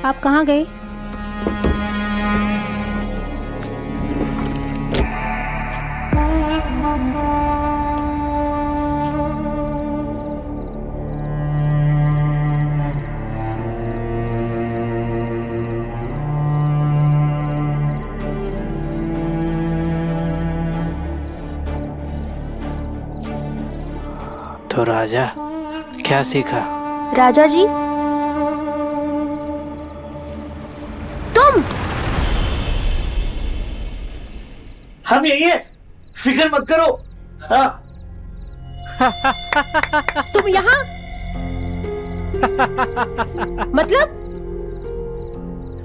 आप कहाँ गए? तो राजा क्या सीखा? राजा जी, तुम? हम यही है, फिक्र मत करो। हाँ। तुम यहाँ?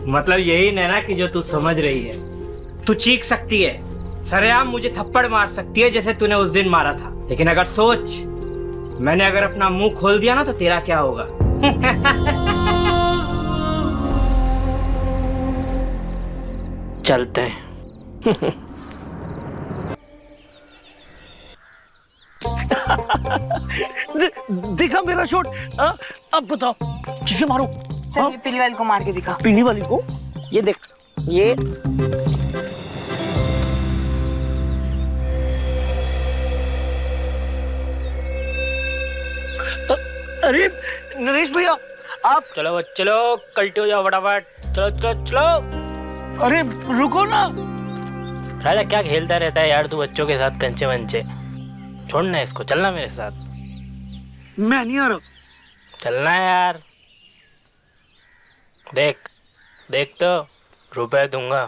मतलब यही नैना कि जो तू समझ रही है। तू चीख सकती है, सरेआम मुझे थप्पड़ मार सकती है जैसे तूने उस दिन मारा था, लेकिन अगर सोच, मैंने अगर अपना मुंह खोल दिया ना तो तेरा क्या होगा? चलते हैं। देखा मेरा शॉट? अब बताओ किसे मारो? चल ये पीली वाली को मार के दिखा। पीली वाली को? ये देख, ये अरे नरेश भैया, आप चलो चलो, कल्टी हो जाओ फटाफट। चलो चलो चलो। अरे रुको ना। राजा क्या खेलता रहता है यार तू बच्चों के साथ कंचे वंचे? छोड़ना इसको, चलना मेरे साथ। मैं नहीं आ रहा। चलना है यार। देख देख तो, रुपए दूंगा,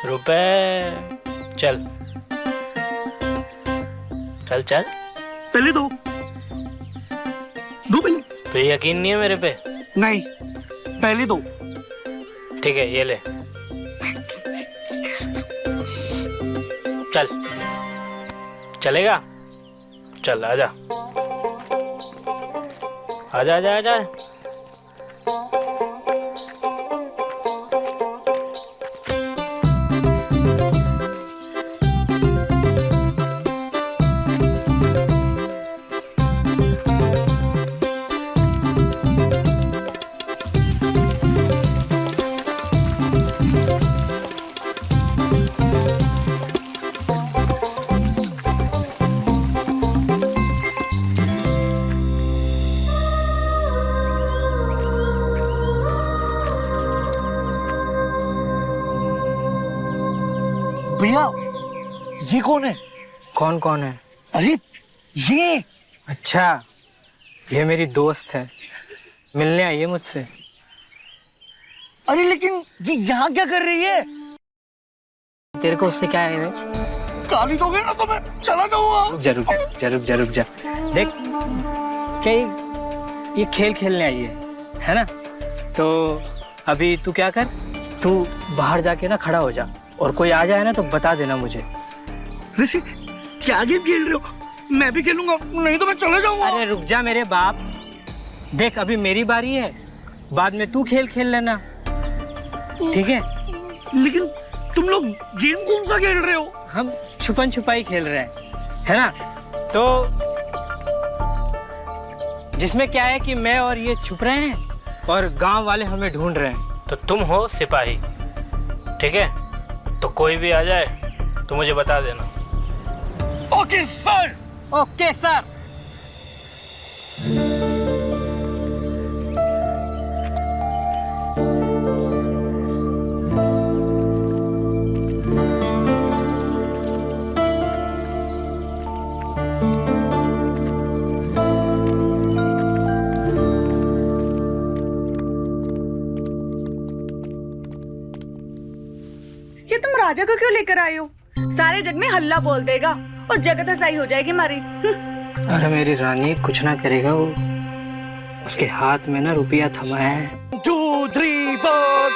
रुपए। चल चल चल। पहले दो पहले। तो यकीन नहीं है मेरे पे? नहीं, पहले दो। ठीक है, ये ले। चल, चलेगा? चल आजा आजा आजा आजा। भैया, ये कौन है? कौन कौन है? अरे ये। अच्छा, ये मेरी दोस्त है, मिलने आई है मुझसे। अरे लेकिन ये यहाँ क्या कर रही है? तेरे को उससे क्या है रे? गाली दोगे ना तो मैं चला जाऊंगा। रुक जा रुक जा रुक जा रुक जा। देख, क्या ये खेल खेलने आई है ना? तो अभी तू क्या कर, तू बाहर जाके ना खड़ा हो जा, और कोई आ जाए ना तो बता देना मुझे। वैसे क्या गेम खेल रहे हो? मैं भी खेलूंगा, नहीं तो मैं चला जाऊंगा। अरे रुक जा मेरे बाप, देख अभी मेरी बारी है, बाद में तू खेल खेल लेना, ठीक है? लेकिन तुम लोग गेम कौन सा खेल रहे हो? हम छुपन छुपाई खेल रहे हैं, है ना? तो जिसमें क्या है कि मैं और ये छुप रहे हैं और गांव वाले हमें ढूंढ रहे हैं। तो तुम हो सिपाही, ठीक है? तो कोई भी आ जाए तो मुझे बता देना। Okay sir. Okay sir. ये तुम राजा को क्यों लेकर आए हो? सारे जग में हल्ला बोल देगा और जगत सही हो जाएगी हमारी। अरे मेरी रानी कुछ ना करेगा वो, उसके हाथ में ना रुपया थमा है। 2 3 4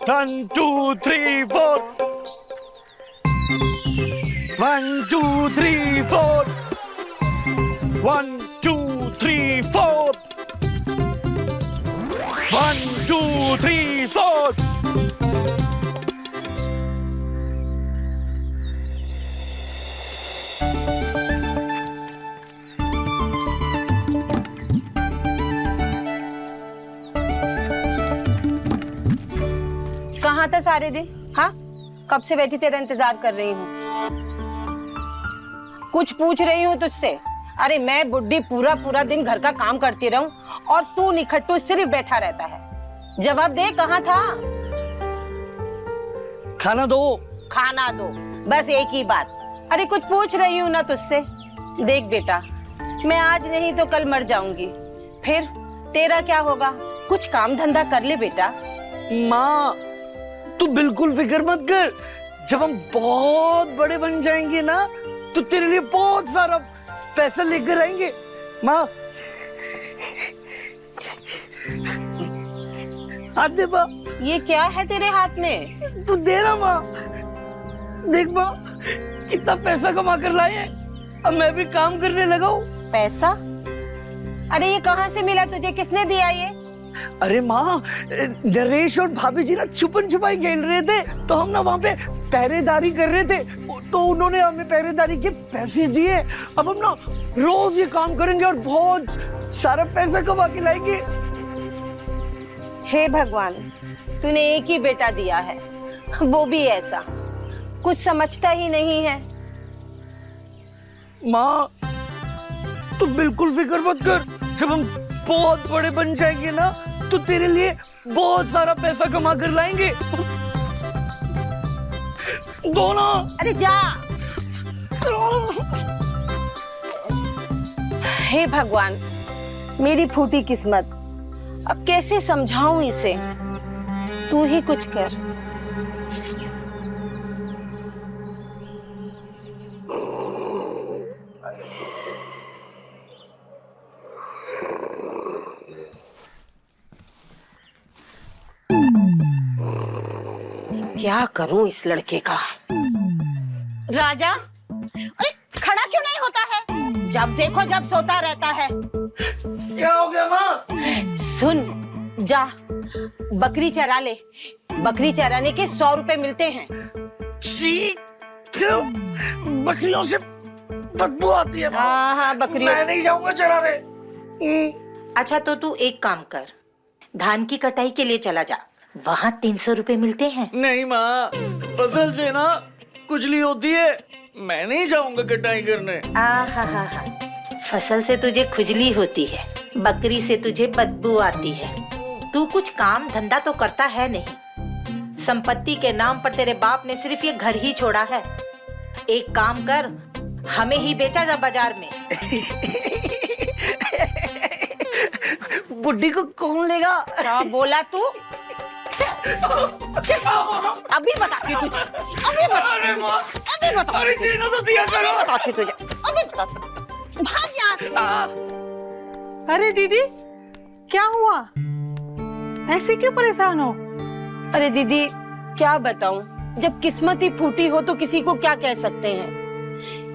1 2 3 4 1 2 3 4 1 2 3 4 1 2 3 4। कहाँ था सारे दिन? हाँ, कब से बैठी तेरा इंतजार कर रही हूँ। कुछ पूछ रही हूँ तुझसे। अरे मैं बुड्ढी पूरा पूरा दिन घर का काम करती रहूं और तू निखट्टू सिर्फ बैठा रहता है। जवाब दे, कहाँ था? खाना दो। खाना दो, बस एक ही बात। अरे कुछ पूछ रही हूँ ना तुझसे। देख बेटा, मैं आज नहीं तो कल मर जाऊंगी, फिर तेरा क्या होगा? कुछ काम धंधा कर ले बेटा। माँ तू बिल्कुल फिक्र मत कर, जब हम बहुत बड़े बन जाएंगे ना तो तेरे लिए बहुत सारा पैसा लेकर आएंगे। माँ हाथ दे माँ। ये क्या है तेरे हाथ में? तू दे रहा माँ। देख माँ कितना पैसा कमा कर लाए हैं, अब मैं भी काम करने लगा हूँ। पैसा? अरे ये कहाँ से मिला तुझे? किसने दिया ये? अरे माँ, नरेश और भाभी जी ना छुपन छुपाई खेल रहे थे, तो हम ना वहाँ पे पहरेदारी कर रहे थे, तो उन्होंने हमें पहरेदारी के पैसे दिए। अब हम ना रोज ये काम करेंगे और बहुत सारा पैसा कमा के लाएंगे। हे भगवान, तूने एक ही बेटा दिया है, वो भी ऐसा, कुछ समझता ही नहीं है। माँ तू बिल्कुल फिक्र मत कर, जब हम बहुत बड़े बन जाएंगे ना तो तेरे लिए बहुत सारा पैसा कमा कर लाएंगे। दो ना। अरे जा। हे भगवान, मेरी फूटी किस्मत, अब कैसे समझाऊं इसे? तू ही कुछ कर। क्या करूं इस लड़के का? राजा, अरे खड़ा क्यों नहीं होता है? जब देखो जब सोता रहता है। क्या हो गया माँ? सुन, जा बकरी चरा ले। बकरी चराने के 100 रुपए मिलते हैं। छी, बकरियों से बदबू आती है। हाँ हाँ, बकरियों मैं से। नहीं जाऊंगा चराने। अच्छा तो तू एक काम कर, धान की कटाई के लिए चला जा, वहाँ 300 रुपए मिलते हैं। नहीं माँ, फसल से ना कुचली होती है, मैं नहीं जाऊंगा कटाई करने। हा, फसल से तुझे खुजली होती है, बकरी से तुझे बदबू आती है। तू कुछ काम धंधा तो करता है नहीं। संपत्ति के नाम पर तेरे बाप ने सिर्फ ये घर ही छोड़ा है। एक काम कर, हमें ही बेचा जा बाजार में। बुड्ढी को कौन लेगा? क्या बोला तू? अभी बताती तुझे, अभी बताती तुझे, अभी बताती अरे जीना तो दिया करो। अभी बताती तुझे, अभी बताती। भाग यहाँ से। अरे दीदी, क्या हुआ? ऐसे क्यों परेशान हो? अरे दीदी, क्या बताऊं, जब किस्मत ही फूटी हो तो किसी को क्या कह सकते हैं।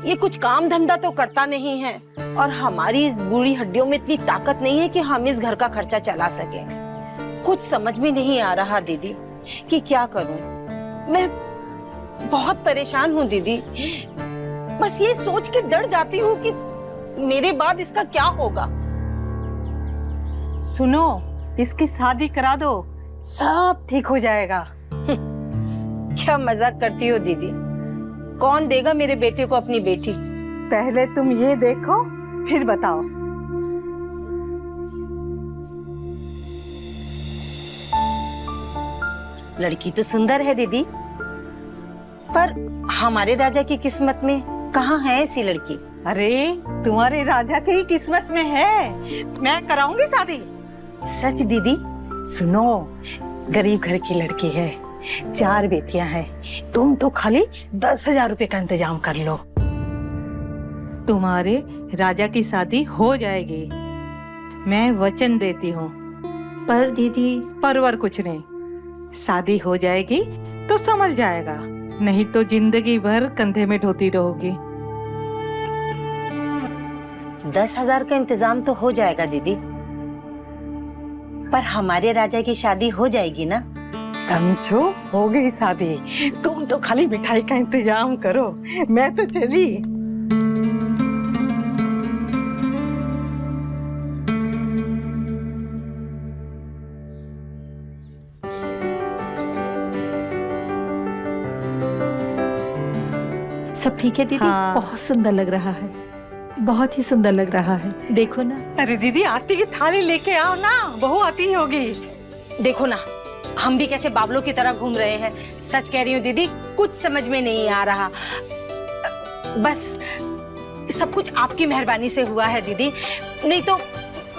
ये कुछ काम धंधा तो करता नहीं है और हमारी इस बूढ़ी हड्डियों में इतनी ताकत नहीं है कि हम इस घर का खर्चा चला सके। कुछ समझ में नहीं आ रहा दीदी कि क्या करूं। मैं बहुत परेशान हूं दीदी। बस ये सोच के डर जाती हूँ कि मेरे बाद इसका क्या होगा। सुनो, इसकी शादी करा दो, सब ठीक हो जाएगा। क्या मजाक करती हो दीदी? कौन देगा मेरे बेटे को अपनी बेटी? पहले तुम ये देखो, फिर बताओ। लड़की तो सुंदर है दीदी, पर हमारे राजा की किस्मत में कहाँ है ऐसी लड़की? अरे तुम्हारे राजा की ही किस्मत में है, मैं कराऊंगी शादी। सच दीदी? सुनो, गरीब घर की लड़की है, 4 बेटियां हैं, तुम तो खाली 10,000 रुपए का इंतजाम कर लो, तुम्हारे राजा की शादी हो जाएगी, मैं वचन देती हूँ। पर दीदी, परवर कुछ नहीं, शादी हो जाएगी तो समझ जाएगा, नहीं तो जिंदगी भर कंधे में ढोती रहोगी। 10,000 का इंतजाम तो हो जाएगा दीदी, पर हमारे राजा की शादी हो जाएगी ना? समझो हो गई शादी, तुम तो खाली मिठाई का इंतजाम करो, मैं तो चली। सब ठीक है दीदी? हाँ। बहुत सुंदर लग रहा है, बहुत ही सुंदर लग रहा है। देखो ना। अरे दीदी आरती की थाली लेके आओ ना, बहू आती ही होगी। देखो ना, हम भी कैसे बाबलों की तरह घूम रहे हैं। सच कह रही हूँ दीदी, कुछ समझ में नहीं आ रहा। बस सब कुछ आपकी मेहरबानी से हुआ है दीदी, नहीं तो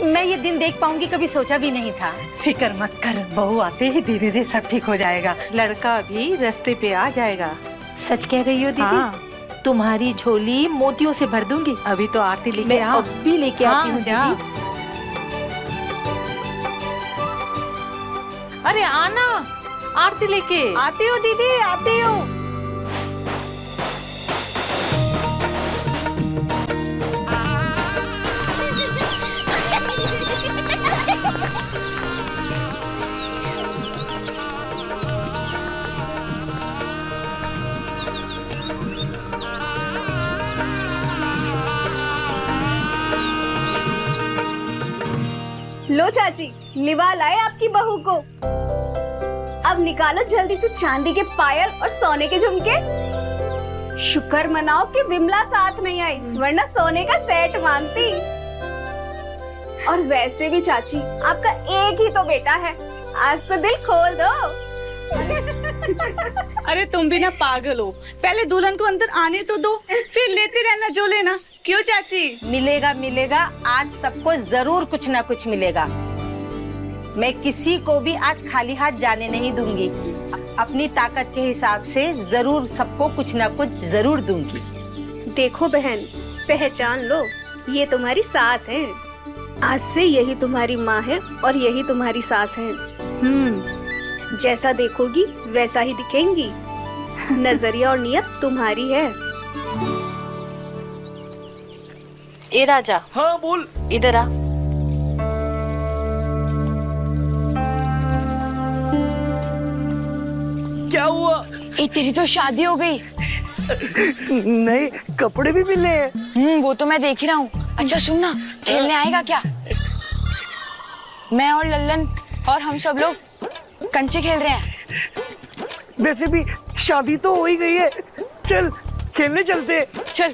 मैं ये दिन देख पाऊंगी कभी सोचा भी नहीं था। फिक्र मत कर, बहू आते ही धीरे धीरे सब ठीक हो जाएगा, लड़का भी रास्ते पे आ जाएगा। सच कह रही हो दीदी? हाँ। तुम्हारी झोली मोतियों से भर दूंगी। अभी तो आरती लेके मैं आओ। अब भी लेके आती हूँ जा। दीदी। अरे आना, आरती लेके। आती हूँ दीदी, आती हूँ। लो चाची, निवाल आए आपकी बहू को। अब निकालो जल्दी से चांदी के पायल और सोने के झुमके। शुक्र मनाओ कि विमला साथ नहीं आई, वरना सोने का सेट मांगती। और वैसे भी चाची, आपका एक ही तो बेटा है, आज तो दिल खोल दो। अरे तुम भी ना पागल हो, पहले दुल्हन को अंदर आने तो दो, फिर लेते रहना जो लेना। क्यों चाची? मिलेगा मिलेगा, आज सबको जरूर कुछ ना कुछ मिलेगा। मैं किसी को भी आज खाली हाथ जाने नहीं दूंगी। अपनी ताकत के हिसाब से जरूर सबको कुछ ना कुछ जरूर दूंगी। देखो बहन, पहचान लो, ये तुम्हारी सास है। आज से यही तुम्हारी माँ है और यही तुम्हारी सास है। जैसा देखोगी वैसा ही दिखेंगी। नजरिया और नियत तुम्हारी है। ए राजा, हाँ बोल। इधर आ। क्या हुआ? ए, तेरी तो शादी हो गई। नहीं, कपड़े भी मिले हैं। वो तो मैं देख ही रहा हूँ। अच्छा सुन ना, खेलने आएगा क्या? मैं और लल्लन और हम सब लोग कंचे खेल रहे हैं। वैसे भी शादी तो हो ही गई है, चल खेलने चलते हैं। चल।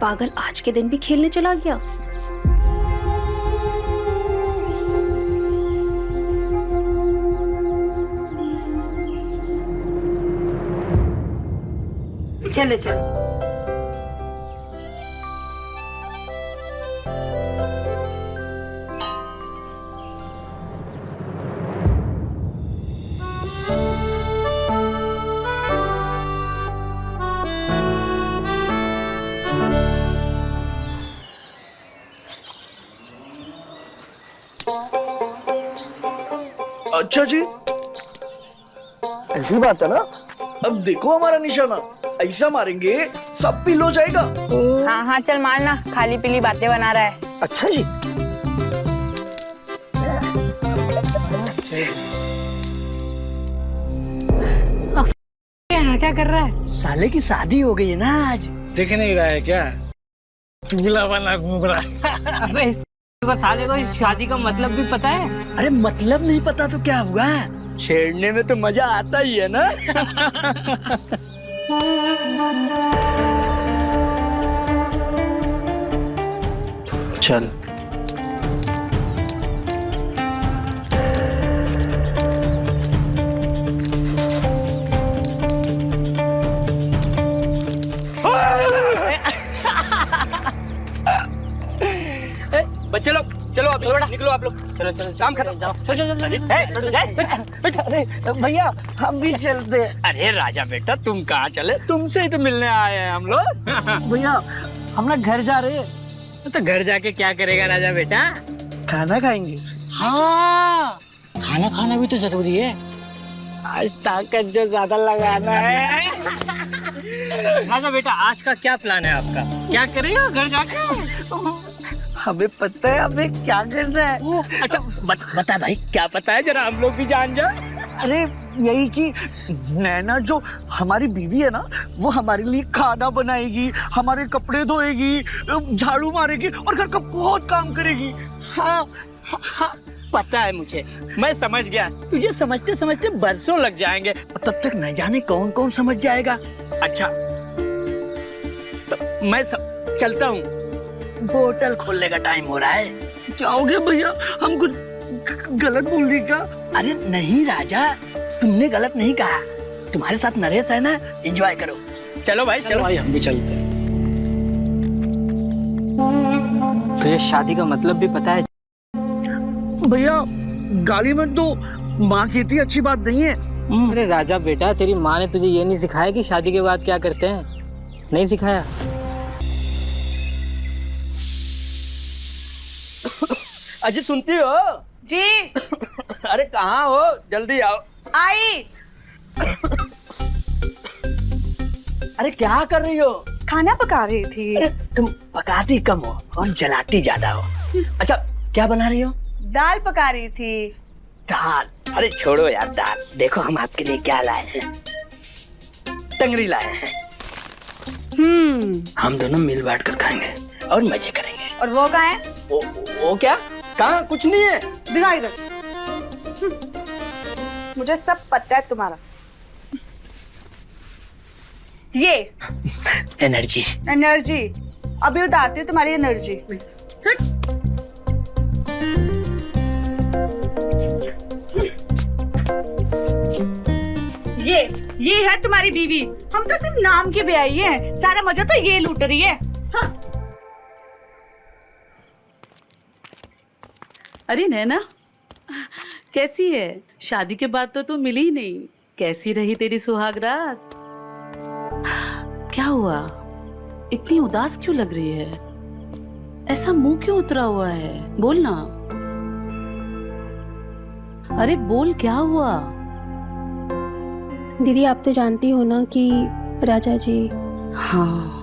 पागल आज के दिन भी खेलने चला गया। चलो चलो। अच्छा जी, ऐसी बात है ना। अब देखो हमारा निशाना, ऐसा मारेंगे सब पील हो जाएगा। हाँ हाँ चल मारना, खाली पीली बातें बना रहा है। अच्छा जी। क्या कर रहा है? साले की शादी हो गई है ना आज। दिख नहीं रहा है क्या? दूल्हा बना घूम रहा है। अबे इस साले को इस शादी का मतलब भी पता है? अरे मतलब नहीं पता तो क्या हुआ, छेड़ने में तो मजा आता ही है ना। चल। बच्चे लोग चलो, आप निकलो, आप लोग चलो चलो काम खत्म। जाओ। चलो चलो अरे भैया हम भी चलते हैं। अरे राजा बेटा, तुम कहाँ चले? तुमसे ही तो मिलने आए हैं हम लोग। भैया हम ना घर जा रहे हैं। तो घर जाके क्या करेगा राजा बेटा? खाना खाएंगे। हाँ, खाना खाना भी तो जरूरी है। आज ताकत जो ज्यादा लगाना है। राजा बेटा, आज का क्या प्लान है आपका? क्या करेगा घर जाके? हमें पता है हमें क्या करना है। अच्छा बता भाई, क्या पता है, जरा हम लोग भी जान जाए। अरे यही कि नैना जो हमारी बीवी है ना, वो हमारे लिए खाना बनाएगी, हमारे कपड़े धोएगी, झाड़ू मारेगी और घर का बहुत काम करेगी। हाँ, हाँ, पता है मुझे, मैं समझ गया। तुझे समझते समझते बरसों लग जाएंगे, तब तक न जाने कौन कौन समझ जाएगा। अच्छा तो मैं चलता हूँ, होटल खोलने का टाइम हो रहा है। जाओगे भैया? हम कुछ गलत बोल दी क्या? अरे नहीं राजा, तुमने गलत नहीं कहा। तुम्हारे साथ नरेश है ना, एंजॉय करो। चलो भाई चलो भाई, हम भी चलते हैं। तुझे शादी का मतलब भी पता है? भैया गाली मत दो, माँ कहती अच्छी बात नहीं है। अरे राजा बेटा, तेरी माँ ने तुझे ये नहीं सिखाया कि शादी के बाद क्या करते हैं? नहीं सिखाया? अजी सुनती हो? जी अरे कहाँ हो, जल्दी आओ। आई। अरे क्या कर रही हो? खाना पका रही थी। अरे तुम पकाती कम हो और जलाती ज्यादा हो। अच्छा क्या बना रही हो? दाल पका रही थी। दाल? अरे छोड़ो यार दाल, देखो हम आपके लिए क्या लाए हैं। टंगरी लाए हैं। हम दोनों मिल बांट कर खाएंगे और मजे करेंगे। और वो कहाँ है? वो क्या? कहाँ? कुछ नहीं है। दिखा इधर। मुझे सब पता है तुम्हारा। ये एनर्जी। एनर्जी अभी उतारती है तुम्हारी एनर्जी। ये है तुम्हारी बीवी। हम तो सिर्फ नाम की ब्याही हैं, सारा मजा तो ये लूट रही है। हाँ। अरे नैना, कैसी है? शादी के बाद तो तू मिली ही नहीं। कैसी रही तेरी सुहाग रात? क्या हुआ? इतनी उदास क्यों लग रही है? ऐसा मुंह क्यों उतरा हुआ है? बोल ना। अरे बोल, क्या हुआ? दीदी आप तो जानती हो ना कि राजा जी। हाँ,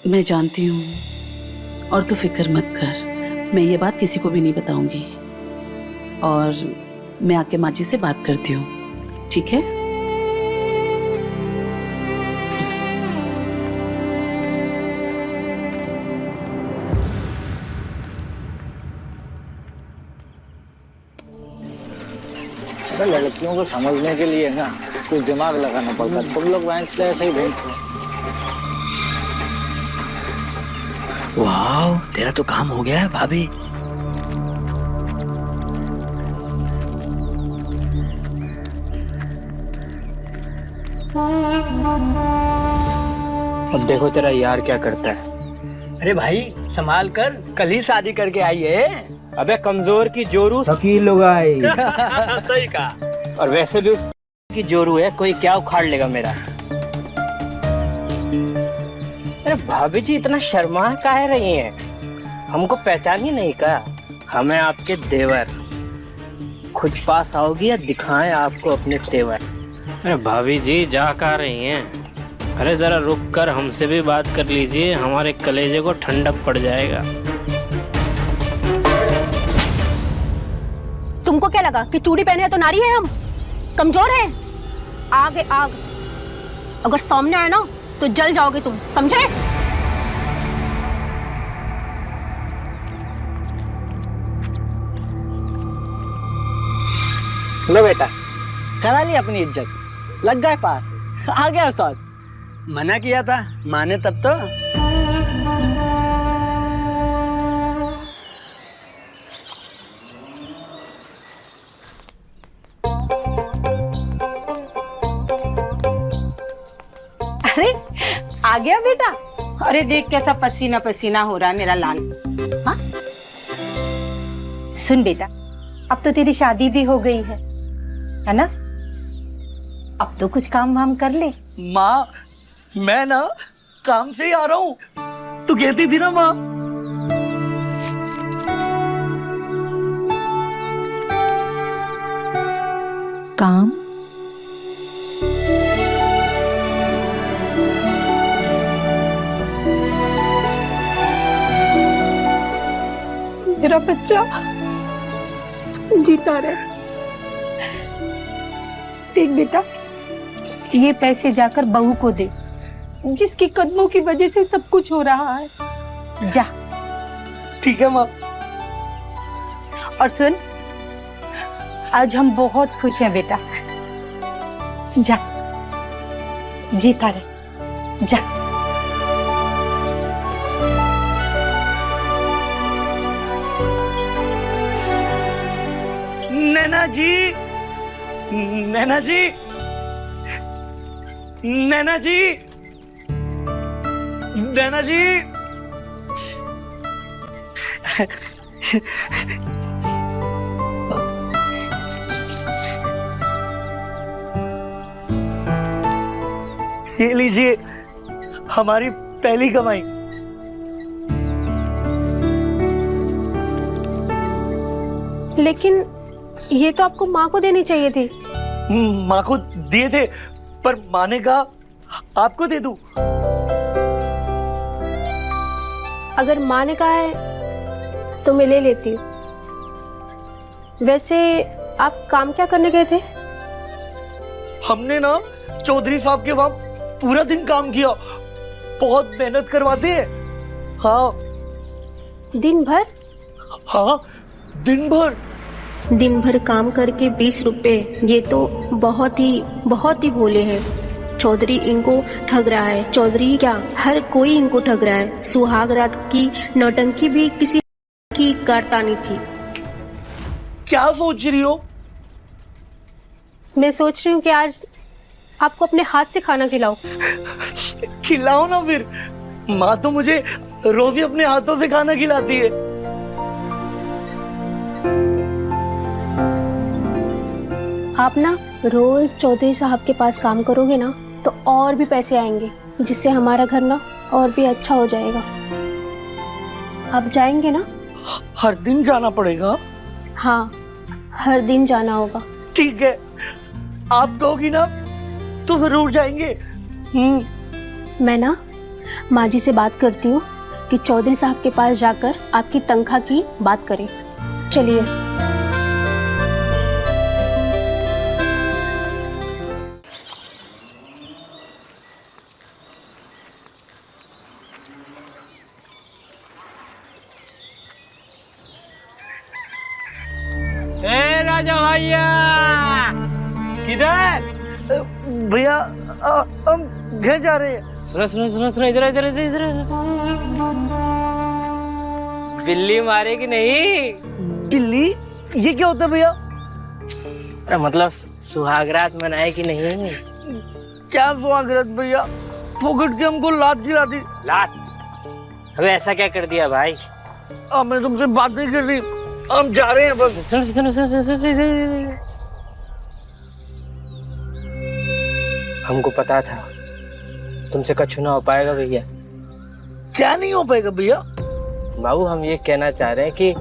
मैं जानती हूँ और तू फिक्र मत कर। मैं ये बात किसी को भी नहीं बताऊंगी और मैं आके माँ जी से बात करती हूँ, ठीक है? लड़कियों को समझने के लिए ना कुछ दिमाग लगाना पड़ता है। तुम लोग वैंस ऐसे ही ढूंढते हो। वाह, तेरा तो काम हो गया है भाभी। अब देखो तेरा यार क्या करता है। अरे भाई संभाल कर, कल ही शादी करके आई है। अबे कमजोर की जोरू वकील लोग आए। सही कहा। और वैसे भी उसकी जोरू है, कोई क्या उखाड़ लेगा मेरा। अरे भाभी जी इतना शर्मा काहे रही हैं? हमको पहचान ही नहीं का? हमें आपके देवर। खुद पास आओगी या दिखाएं आपको अपने तेवर? अरे भाभी जी जा कहाँ रही हैं? अरे जरा रुक कर हमसे भी बात कर लीजिए, हमारे कलेजे को ठंडक पड़ जाएगा। तुमको क्या लगा कि चूड़ी पहने तो नारी है हम? कमजोर है? आग है आग, अगर सामने आए ना तो जल जाओगे तुम, समझे? लो बेटा, करा ली अपनी इज्जत, लग गए पार, आ गया स्वाद। मना किया था, माने तब तो। अरे आ गया बेटा। अरे देख कैसा पसीना पसीना हो रहा है मेरा लाल। हाँ सुन बेटा, अब तो तेरी शादी भी हो गई है ना? अब तो कुछ काम वाम कर ले। माँ मैं ना काम से ही आ रहा हूँ, तू कहती थी ना माँ। काम? मेरा बच्चा जीता रहे। देख बेटा, ये पैसे जाकर बहू को दे जिसके कदमों की वजह से सब कुछ हो रहा है। जा। ठीक है माँ। और सुन, आज हम बहुत खुश हैं बेटा। जा, जीता रहे, जा। नैना जी, नैना जी, नैना जी, नैना जी। ये लीजिए हमारी पहली कमाई। लेकिन ये तो आपको माँ को देनी चाहिए थी। माँ को दिए थे, पर माँ ने कहा आपको दे दूं। अगर माँ ने कहा है तो मैं ले लेती हूँ। वैसे आप काम क्या करने गए थे? हमने ना चौधरी साहब के वहां पूरा दिन काम किया, बहुत मेहनत करवाते हैं। हाँ। दिन भर? हाँ, दिन भर। दिन भर काम करके 20 रुपए, ये तो बहुत ही भोले हैं। चौधरी इनको ठग रहा है। चौधरी क्या, हर कोई इनको ठग रहा है। सुहाग रात की नौटंकी भी किसी की करता नहीं थी। क्या सोच रही हो? मैं सोच रही हूँ कि आज आपको अपने हाथ से खाना खिलाओ। खिलाओ ना फिर। माँ तो मुझे रोज ही अपने हाथों से खाना खिलाती है। आप ना रोज चौधरी साहब के पास काम करोगे ना तो और भी पैसे आएंगे, जिससे हमारा घर ना और भी अच्छा हो जाएगा। आप जाएंगे ना? हर दिन जाना पड़ेगा? हाँ, हर दिन जाना होगा। ठीक है, आप कहोगी ना तो जरूर जाएंगे। मैं ना माँ जी से बात करती हूँ कि चौधरी साहब के पास जाकर आपकी तनख्वाह की बात करें। चलिए। राजा भैया किधर? भैया हम घर जा रहे हैं। सुनो सुनो सुनो सुनो, इधर इधर इधर इधर। बिल्ली मारेगी नहीं? बिल्ली? ये क्या होता है भैया? अरे मतलब सुहागरात मनाए कि नहीं? क्या सुहागरात भैया? फोकट के हमको लात खिला दी। लात? अबे ऐसा क्या कर दिया भाई? मैं तुमसे बात नहीं कर रही, हम जा रहे हैं बस। सुनो सुनो सुनो सुनो, हमको पता था तुमसे कछु ना हो पाएगा भैया। क्या नहीं हो पाएगा भैया? बाबू हम ये कहना चाह रहे हैं कि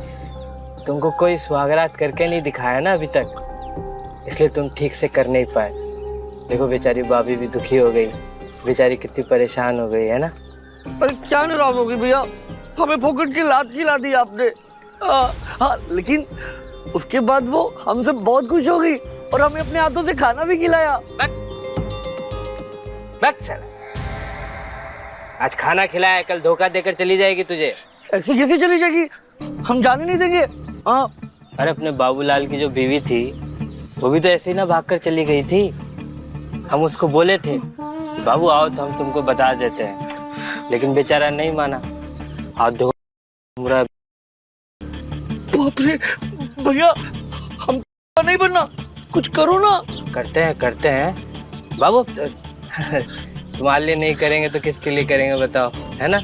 तुमको कोई सुहागरात करके नहीं दिखाया ना अभी तक, इसलिए तुम ठीक से कर नहीं पाए। देखो बेचारी भाभी भी दुखी हो गई, बेचारी कितनी परेशान हो गई है ना। अरे क्या नाराज होगी भैया, हमें फोकट की लात खिला दी आपने। हाँ, लेकिन उसके बाद वो हमसे बहुत खुश हो गई और हमें अपने हाथों से खाना भी खिलाया। आज खाना खिलाया, कल धोखा देकर चली जाएगी तुझे। ऐसे कैसे चली जाएगी? हम जाने नहीं देंगे। हाँ। अरे अपने बाबूलाल की जो बीवी थी वो भी तो ऐसे ही ना भागकर चली गई थी। हम उसको बोले थे बाबू आओ तो हम तुमको बता देते हैं, लेकिन बेचारा नहीं माना। बाप रे भैया, हम नहीं बनना, कुछ करो ना। करते हैं बाबू। तुम्हारे लिए नहीं करेंगे तो किसके लिए करेंगे बताओ, है ना?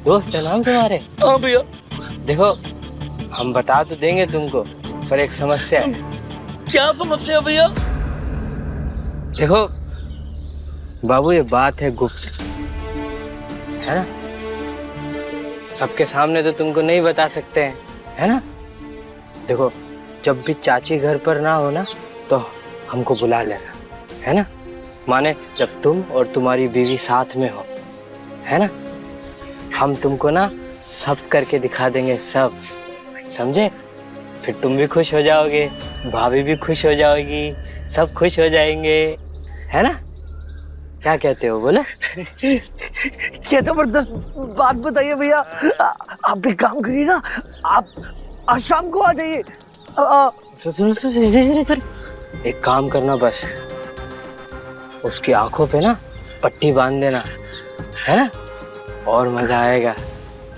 दोस्त है ना हम तुम्हारे। हाँ भैया। देखो हम बता तो देंगे तुमको, पर एक समस्या है। क्या समस्या भैया? देखो बाबू ये बात है गुप्त, है ना? सबके सामने तो तुमको नहीं बता सकते हैं, है ना? देखो जब भी चाची घर पर ना हो ना तो हमको बुला लेना, है ना? माने जब तुम और तुम्हारी बीवी साथ में हो, है ना? हम तुमको ना सब करके दिखा देंगे, सब, समझे? फिर तुम भी खुश हो जाओगे, भाभी भी खुश हो जाओगी, सब खुश हो जाएंगे, है ना? क्या कहते हो बोले? क्या जबरदस्त बात बताइए भैया। आप एक काम करिए ना, आप आज शाम को आ जाइए। सुन, एक काम करना, बस उसकी आंखों पे ना पट्टी बांध देना, है ना, और मजा आएगा,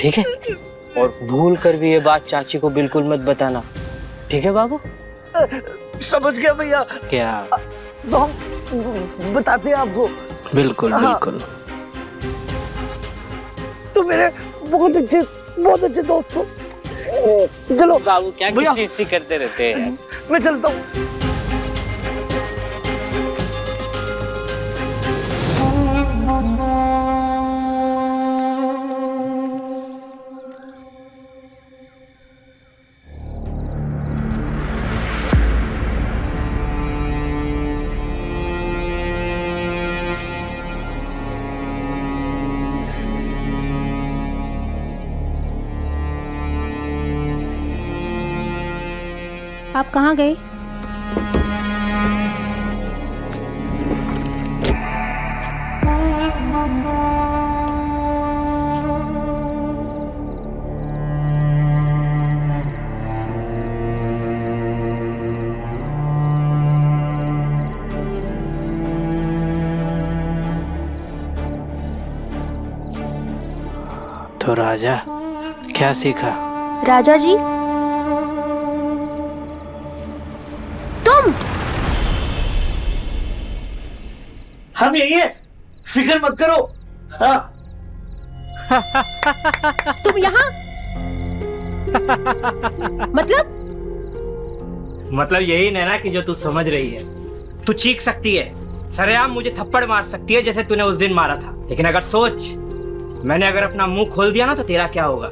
ठीक है? और भूल कर भी ये बात चाची को बिल्कुल मत बताना, ठीक है बाबू? समझ गया भैया। क्या? तो हम बताते हैं आपको। बिल्कुल बिल्कुल। तो मेरे बहुत अच्छे दोस्त हो। चलो बाबू, क्या किसी करते रहते हैं। मैं चलता हूँ। आप कहाँ गए? तो राजा, क्या सीखा? राजा जी, हम यही है, फिक्र मत करो। हाँ। तुम यहाँ? मतलब यही नैना कि जो तू समझ रही है। तू चीख सकती है, सरेआम मुझे थप्पड़ मार सकती है जैसे तूने उस दिन मारा था, लेकिन अगर सोच, मैंने अगर अपना मुंह खोल दिया ना तो तेरा क्या होगा?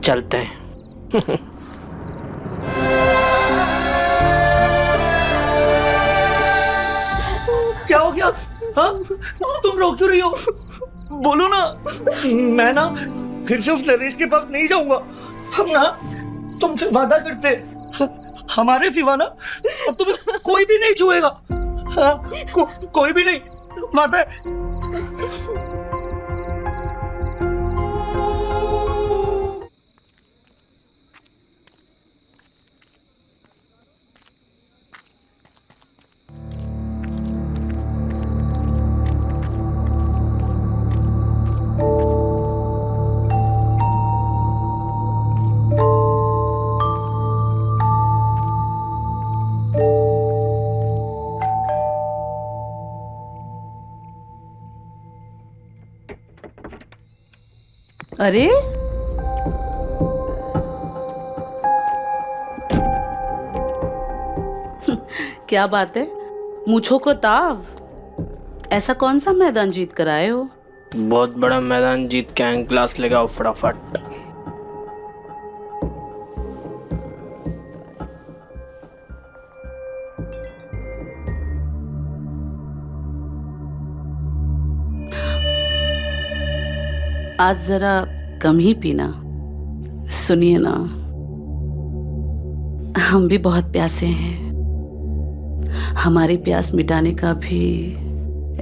चलते हैं। क्या हो गया? हाँ? तुम रो क्यों रही हो? बोलो ना। मैं ना फिर से उस नरेश के पास नहीं जाऊंगा। हम ना तुमसे वादा करते, हमारे सिवा ना अब तुम्हें कोई भी नहीं छुएगा। हाँ? कोई भी नहीं, वादा है। अरे क्या बात है, मूंछों को ताव। ऐसा कौन सा मैदान जीत कर आए हो? बहुत बड़ा मैदान जीत के आए, क्लास लगाओ फटाफट। आज जरा कम ही पीना। सुनिए ना, हम भी बहुत प्यासे हैं, हमारी प्यास मिटाने का भी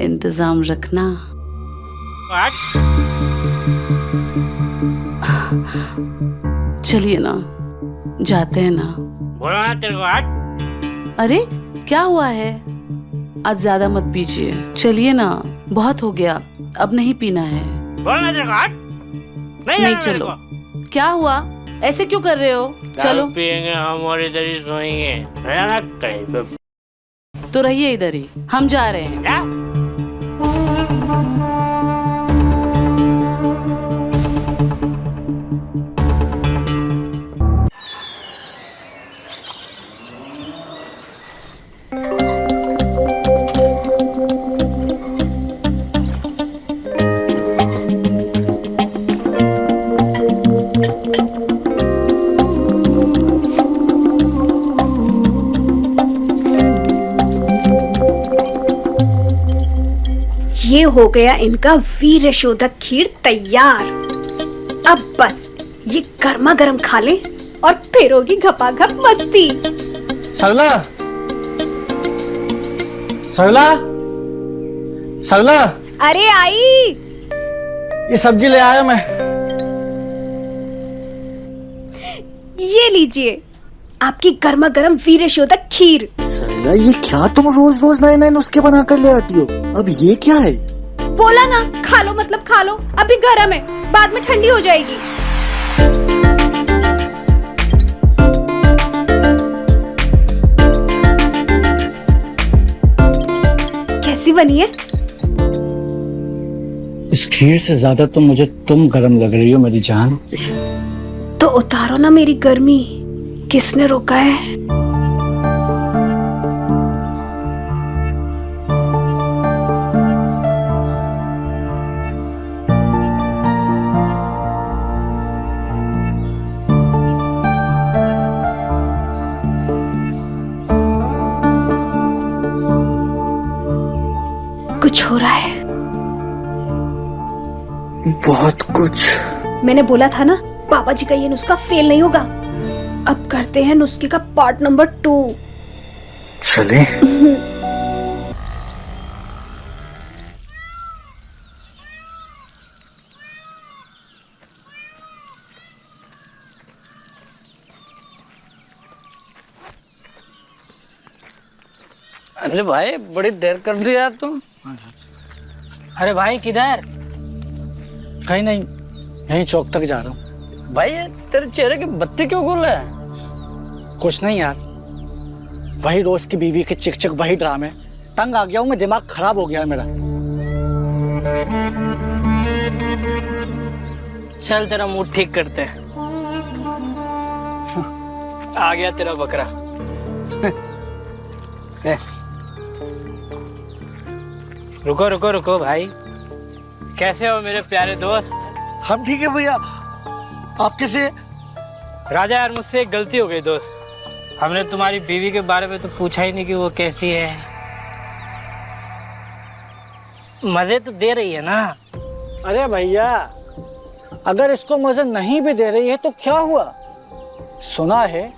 इंतजाम रखना। चलिए ना, जाते हैं ना। बोलो ना तेरे को। अरे क्या हुआ है? आज ज्यादा मत पीजिए, चलिए ना, बहुत हो गया, अब नहीं पीना है। बोलना तेरे को। नहीं चलो। क्या हुआ? ऐसे क्यों कर रहे हो? चलो पिएंगे हम और इधर ही सोएंगे। तो रहिए इधर ही, हम जा रहे हैं। क्या? ये हो गया इनका वीर शोधक खीर तैयार। अब बस ये गर्मा गर्म खा ले और फिर होगी घपाघप मस्ती। सरला, सरला, सरला, अरे आई, ये सब्जी ले आया मैं। ये लीजिए आपकी गर्मा गर्म वीर यशोदा खीर। सरला, ये क्या तुम रोज रोज नए नए नुस्खे बना कर ले आती हो? अब ये क्या है? बोला ना, खा लो मतलब खा लो, अभी गर्म है, बाद में ठंडी हो जाएगी। कैसी बनी है? इस खीर से ज्यादा तो मुझे तुम गरम लग रही हो मेरी जान। तो उतारो ना मेरी गर्मी, किसने रोका है? कुछ हो रहा है। बहुत कुछ। मैंने बोला था ना, पापा जी का ये नुस्खा फेल नहीं होगा। अब करते हैं नुस्खे का पार्ट नंबर 2। चले। अरे भाई बड़ी देर कर दी यार तुम। अरे भाई किधर? कहीं नहीं, यहीं चौक तक जा रहा हूँ। भाई तेरे चेहरे की बत्ती क्यों गुल है? कुछ नहीं यार, वही रोज की बीवी के चिक चिक वही ड्रामे। तंग आ गया हूँ मैं, दिमाग खराब हो गया है मेरा। चल तेरा मूड ठीक करते हैं। आ गया तेरा बकरा। रुको रुको रुको भाई, कैसे हो मेरे प्यारे दोस्त? हम ठीक है भैया, आप कैसे? राजा यार मुझसे एक गलती हो गई दोस्त, हमने तुम्हारी बीवी के बारे में तो पूछा ही नहीं कि वो कैसी है। मजे तो दे रही है ना? अरे भैया, अगर इसको मजे नहीं भी दे रही है तो क्या हुआ? सुना है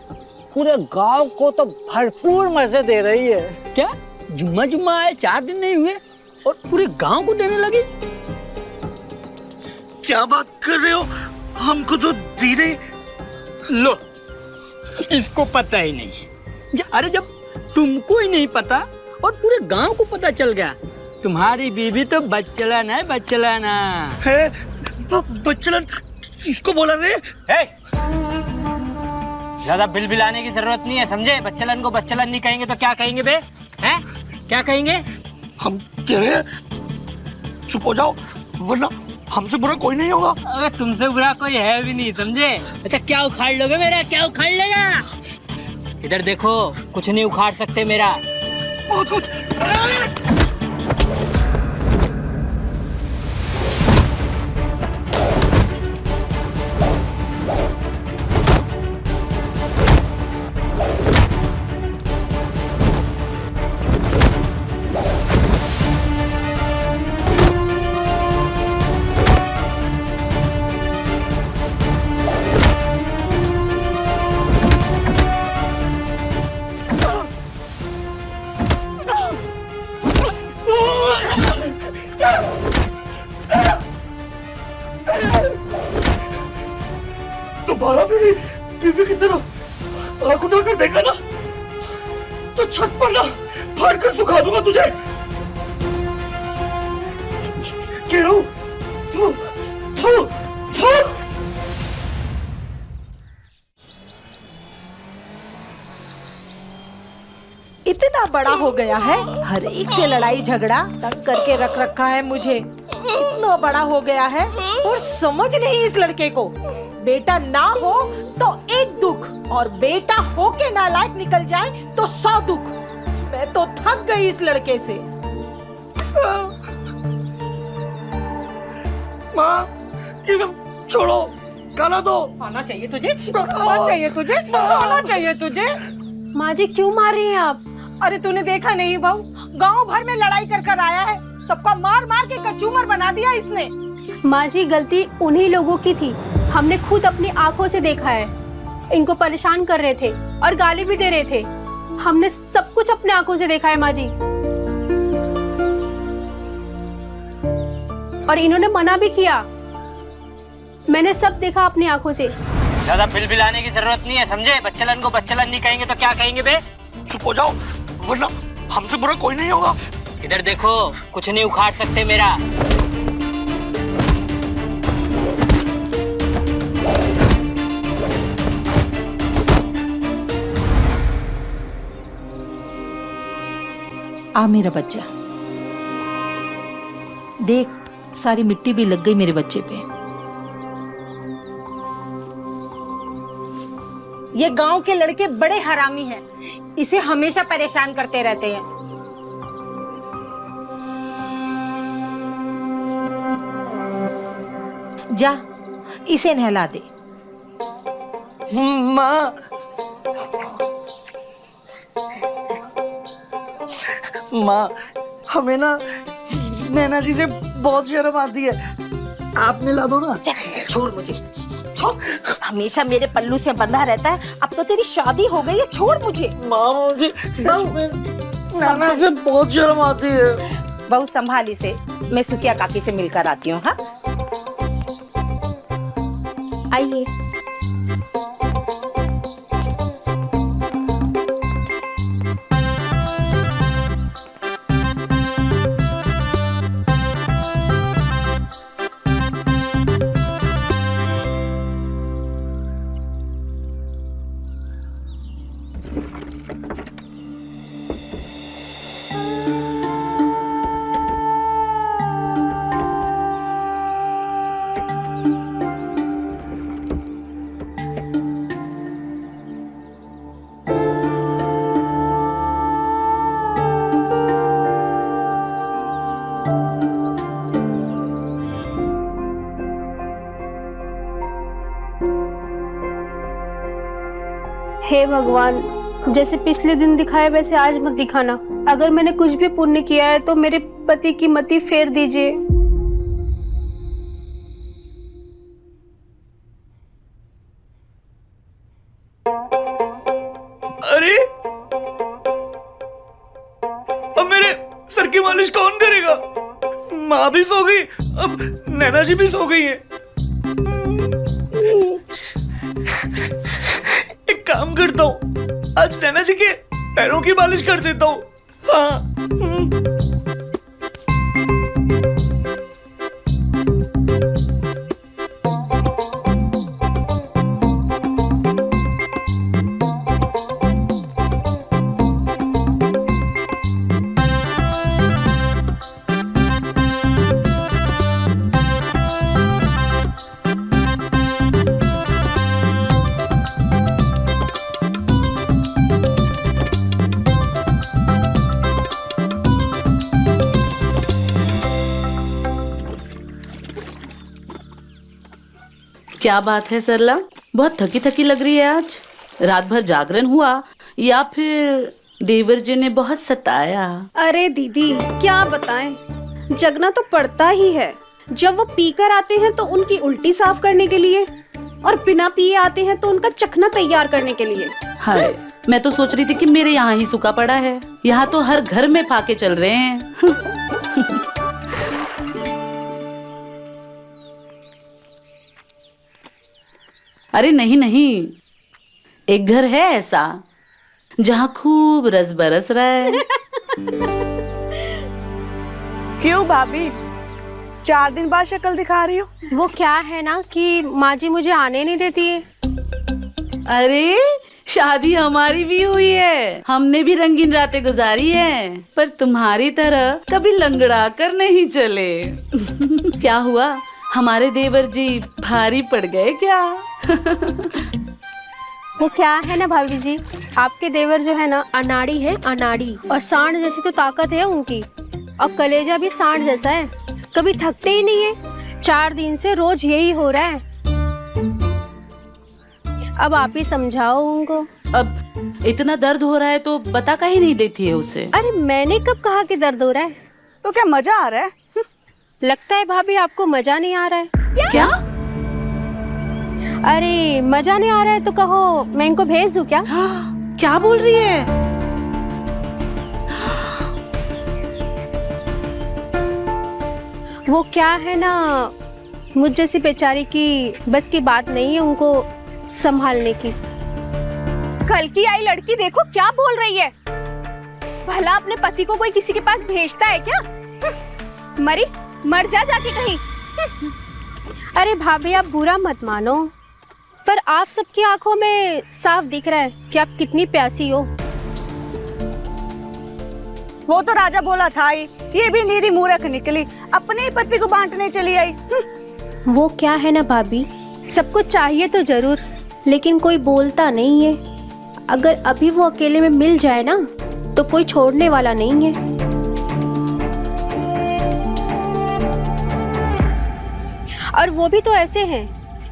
पूरे गांव को तो भरपूर मजे दे रही है। क्या जुम्मा जुम्मा आए 4 दिन नहीं हुए और पूरे गांव को देने लगी? क्या बात कर रहे हो? हमको तो धीरे। लो, इसको पता ही नहीं। अरे जब तुमको ही नहीं पता और पूरे गांव को पता चल गया, तुम्हारी बीवी तो बच्चलन है, बच्चलन है। बच्चलन किसको बोला रे? ज्यादा बिलबिलाने की जरूरत नहीं है, समझे? बच्चलन को बच्चलन नहीं कहेंगे तो क्या कहेंगे बे? हैं? क्या कहेंगे? हम कह रहे हैं चुप हो जाओ, वरना हमसे बुरा कोई नहीं होगा। अरे तुमसे बुरा कोई है भी नहीं, समझे? अच्छा क्या उखाड़ लोगे मेरा? क्या उखाड़ लेगा? इधर देखो, कुछ नहीं उखाड़ सकते मेरा। बहुत कुछ। तुम्हारा मेरी बीवी की तरफ आंख उठाकर देखा ना तो छत पर ना फाड़ कर सुखा दूंगा तुझे। कह रहा हूं, थू, थू, थू। इतना बड़ा हो गया है, हर एक से लड़ाई झगड़ा तंग करके रख रखा है मुझे। इतना बड़ा हो गया है और समझ नहीं इस लड़के को। बेटा ना हो तो एक दुख और बेटा हो के नालायक निकल जाए तो 100 दुख। मैं तो थक गई इस लड़के से। माँ, ये सब छोड़ो, खाना दो। खाना चाहिए तुझे? खाना चाहिए तुझे? खाना चाहिए तुझे? माँ जी क्यों मार रही हैं आप? अरे तूने देखा नहीं बहू, गांव भर में लड़ाई कर कर आया है, सबका मार मार के कचूमर बना दिया इसने। माँ जी गलती उन्हीं लोगों की थी, हमने खुद अपनी आंखों से देखा है। इनको परेशान कर रहे थे और गाली भी दे रहे थे, हमने सब कुछ अपने आंखों से देखा है माँ जी। और इन्होंने मना भी किया। मैंने सब देखा अपनी आंखों से। ज्यादा बिलबिलाने की जरूरत नहीं है, समझे? बच्चलन को बच्चलन नहीं कहेंगे तो क्या कहेंगे बे? चुप हो जाओ, वरना हमसे बुरा कोई नहीं होगा। इधर देखो, कुछ नहीं उखाड़ सकते मेरा। आ मेरा बच्चा, देख सारी मिट्टी भी लग गई मेरे बच्चे पे। ये गांव के लड़के बड़े हरामी हैं, इसे हमेशा परेशान करते रहते हैं। जा इसे नहला दे। माँ, माँ हमें ना नैना जी से बहुत शर्म आती है, आप मिला दो ना। छोड़ मुझे, छोड़। हमेशा मेरे पल्लू से बंधा रहता है, अब तो तेरी शादी हो गई है, छोड़ मुझे। माँ मुझे नैना से बहुत शर्म आती है। बहुत संभाल इसे, मैं सुखिया काकी से मिलकर आती हूँ। हाँ आइए। हे भगवान, जैसे पिछले दिन दिखाए वैसे आज मत दिखाना। अगर मैंने कुछ भी पुण्य किया है तो मेरे पति की मति फेर दीजिए। अरे अब मेरे सर की मालिश कौन करेगा? माँ भी सो गई, अब नैना जी भी सो गई है। एक काम करता हूँ, आज नैना जी के पैरों की मालिश कर देता हूँ। हाँ। क्या बात है सरला, बहुत थकी थकी लग रही है आज। रात भर जागरण हुआ या फिर देवर जी ने बहुत सताया? अरे दीदी क्या बताएं, जगना तो पड़ता ही है। जब वो पीकर आते हैं तो उनकी उल्टी साफ करने के लिए, और बिना पिए आते हैं तो उनका चखना तैयार करने के लिए। हाय, मैं तो सोच रही थी कि मेरे यहाँ ही सूखा पड़ा है, यहाँ तो हर घर में फाके चल रहे हैं। अरे नहीं नहीं, एक घर है ऐसा जहाँ खूब रस बरस रहा है। क्यों भाभी, 4 दिन बाद शक्ल दिखा रही हो? वो क्या है ना कि माँ जी मुझे आने नहीं देती है। अरे शादी हमारी भी हुई है, हमने भी रंगीन रातें गुजारी है, पर तुम्हारी तरह कभी लंगड़ा कर नहीं चले। क्या हुआ, हमारे देवर जी भारी पड़ गए क्या? वो क्या है ना भाभी जी, आपके देवर जो है ना अनाड़ी है, अनाड़ी, और सांड जैसी तो ताकत है उनकी, और कलेजा भी सांड जैसा है, कभी थकते ही नहीं है। 4 दिन से रोज यही हो रहा है। अब आप ही समझाओ उनको। अब इतना दर्द हो रहा है तो बता का ही नहीं देती है उसे। अरे मैंने कब कहा कि दर्द हो रहा है? तो क्या मजा आ रहा है? लगता है भाभी आपको मजा नहीं आ रहा है। क्या? अरे मजा नहीं आ रहा है तो कहो मैं इनको भेज दूं क्या? क्या बोल रही है? वो क्या है ना, मुझ जैसी बेचारी की बस की बात नहीं है उनको संभालने की। कल की आई लड़की देखो क्या बोल रही है। भला अपने पति को कोई किसी के पास भेजता है क्या? मरी मर जा जाके कहीं। अरे भाभी आप बुरा मत मानो, पर आप सबकी आंखों में साफ दिख रहा है कि आप कितनी प्यासी हो। वो तो राजा बोला था ही, ये भी नीरी मूर्ख निकली, अपने ही पति को बांटने चली आई। वो क्या है ना भाभी, सबको चाहिए तो जरूर, लेकिन कोई बोलता नहीं है। अगर अभी वो अकेले में मिल जाए ना तो कोई छोड़ने वाला नहीं है। और वो भी तो ऐसे हैं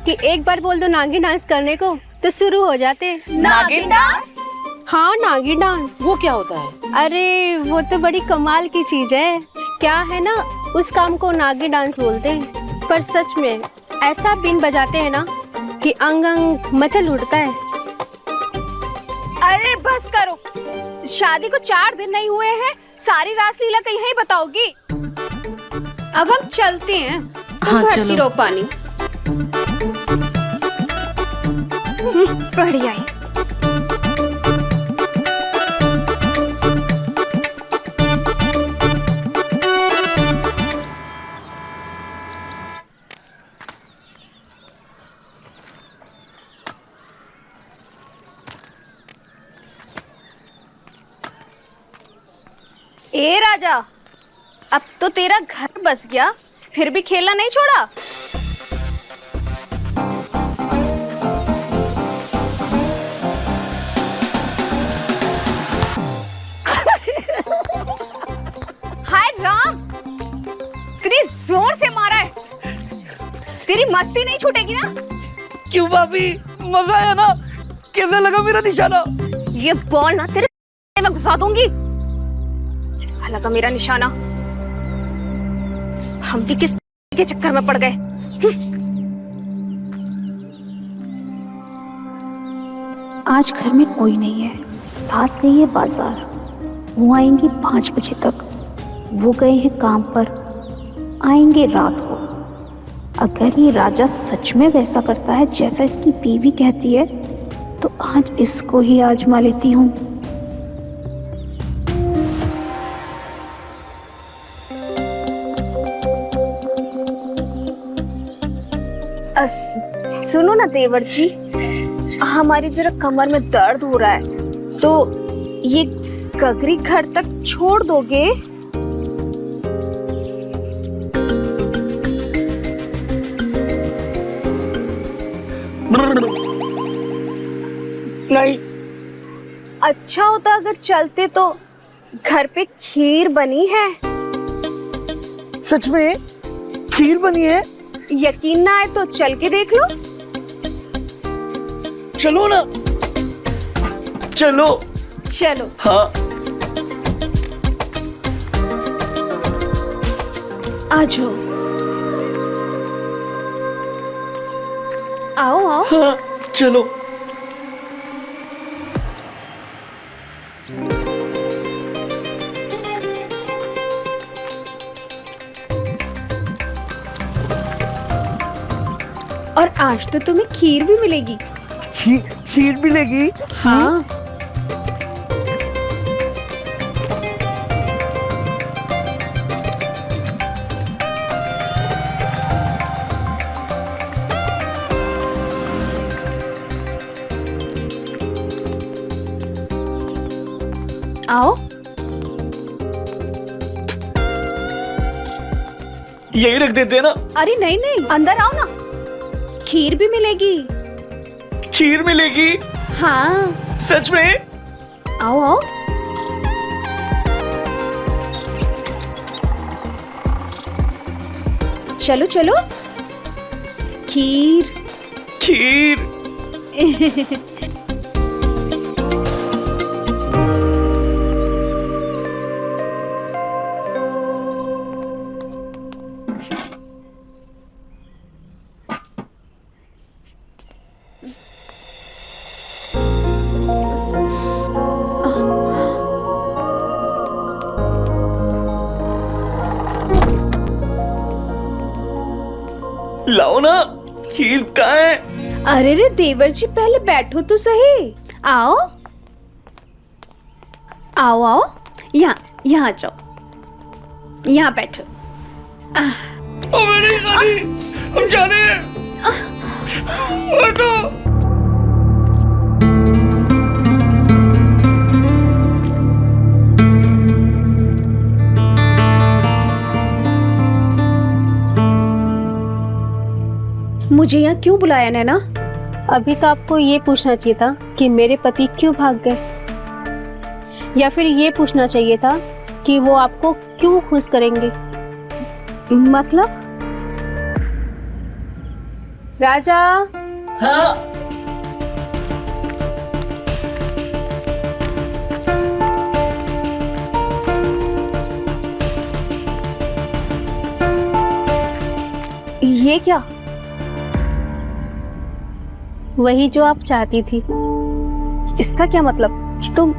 कि एक बार बोल दो नागिन डांस करने को तो शुरू हो जाते हैं। नागिन डांस? हाँ नागिन डांस। वो क्या होता है? अरे वो तो बड़ी कमाल की चीज है। क्या है ना, उस काम को नागिन डांस बोलते हैं, पर सच में ऐसा बीन बजाते हैं ना कि अंग अंग मचल उड़ता है। अरे बस करो, शादी को 4 दिन नहीं हुए हैं, सारी रासलीला कहीं ही बताओगी। अब हम चलते हैं। हाँ, भरती चलो। रहो पानी। बढ़िया ही। ए राजा, अब तो तेरा घर बस गया, फिर भी खेलना नहीं छोड़ा। हाय राम, इतनी जोर से मारा है, तेरी मस्ती नहीं छूटेगी ना? क्यों भाभी, मजा आया ना? कैसा लगा मेरा निशाना? ये बॉल ना तेरे में घुसा दूंगी। कैसा लगा मेरा निशाना? हम भी किस के चक्कर में पड़ गए। आज घर में कोई नहीं है, सास गई है बाजार, वो आएंगी 5 बजे तक। वो गए हैं काम पर, आएंगे रात को। अगर ये राजा सच में वैसा करता है जैसा इसकी बीवी कहती है तो आज इसको ही आजमा लेती हूँ। सुनो ना देवर जी, हमारी जरा कमर में दर्द हो रहा है, तो ये गगरी घर तक छोड़ दोगे? नहीं। अच्छा होता अगर चलते, तो घर पे खीर बनी है। सच में खीर बनी है? यकीन ना आए तो चल के देख लो। चलो ना। चलो। चलो। हाँ। आ जाओ। आओ आओ। हाँ, चलो। और आज तो तुम्हें खीर भी मिलेगी। खीर मिलेगी? हाँ। आओ। यही रख देते हैं ना? अरे नहीं नहीं, अंदर आओ ना, खीर भी मिलेगी। खीर मिलेगी? हाँ। सच में? आओ आओ। चलो चलो। खीर। खीर। लाओ ना, खीर कहाँ है? अरे रे देवर जी, पहले बैठो तो सही। आओ आओ आओ, यहाँ जाओ, यहाँ बैठो। मैंने खानी, हम जा रहे हैं। मुझे यहाँ क्यों बुलाया नैना? अभी तो आपको ये पूछना चाहिए था कि मेरे पति क्यों भाग गए, या फिर ये पूछना चाहिए था कि वो आपको क्यों खुश करेंगे। मतलब? राजा। हाँ। ये क्या? वही जो आप चाहती थी। इसका क्या मतलब कि तुम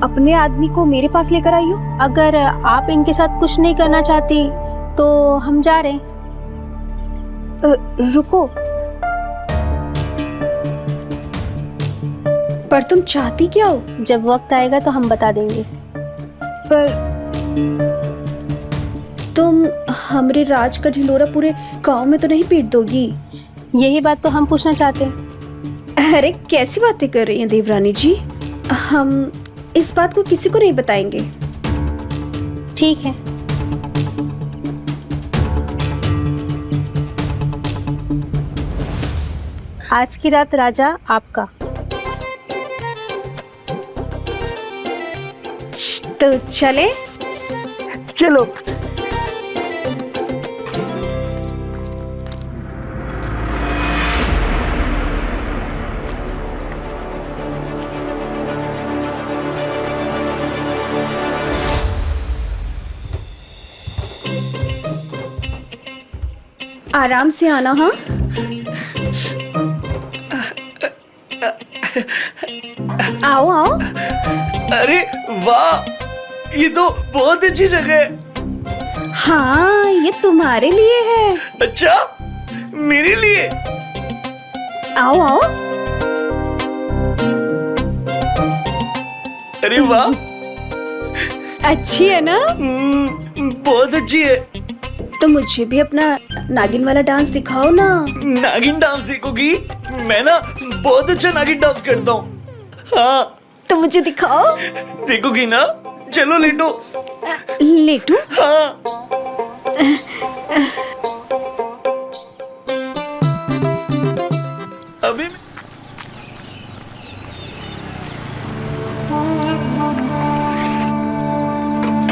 अपने आदमी को मेरे पास लेकर आई हो? अगर आप इनके साथ कुछ नहीं करना चाहती तो हम जा रहे हैं। रुको, पर तुम चाहती क्या हो? जब वक्त आएगा तो हम बता देंगे। पर तुम हमरे राज का ढिंडोरा पूरे गांव में तो नहीं पीट दोगी? यही बात तो हम पूछना चाहते हैं। अरे कैसी बातें कर रही हैं देवरानी जी, हम इस बात को किसी को नहीं बताएंगे। ठीक है। आज की रात राजा आपका। तो चले? चलो। आराम से आना। हाँ, आओ आओ। अरे वाह, ये तो बहुत अच्छी जगह है। हाँ, ये तुम्हारे लिए है। अच्छा, मेरे लिए? आओ आओ। अरे वाह, अच्छी है ना? बहुत अच्छी है। तो मुझे भी अपना नागिन वाला डांस दिखाओ ना। नागिन डांस देखोगी? मैं ना बहुत अच्छा नागिन डांस करता हूँ। हाँ, तो मुझे दिखाओ। देखोगी ना? चलो लेटो। लेटू? हाँ। अभी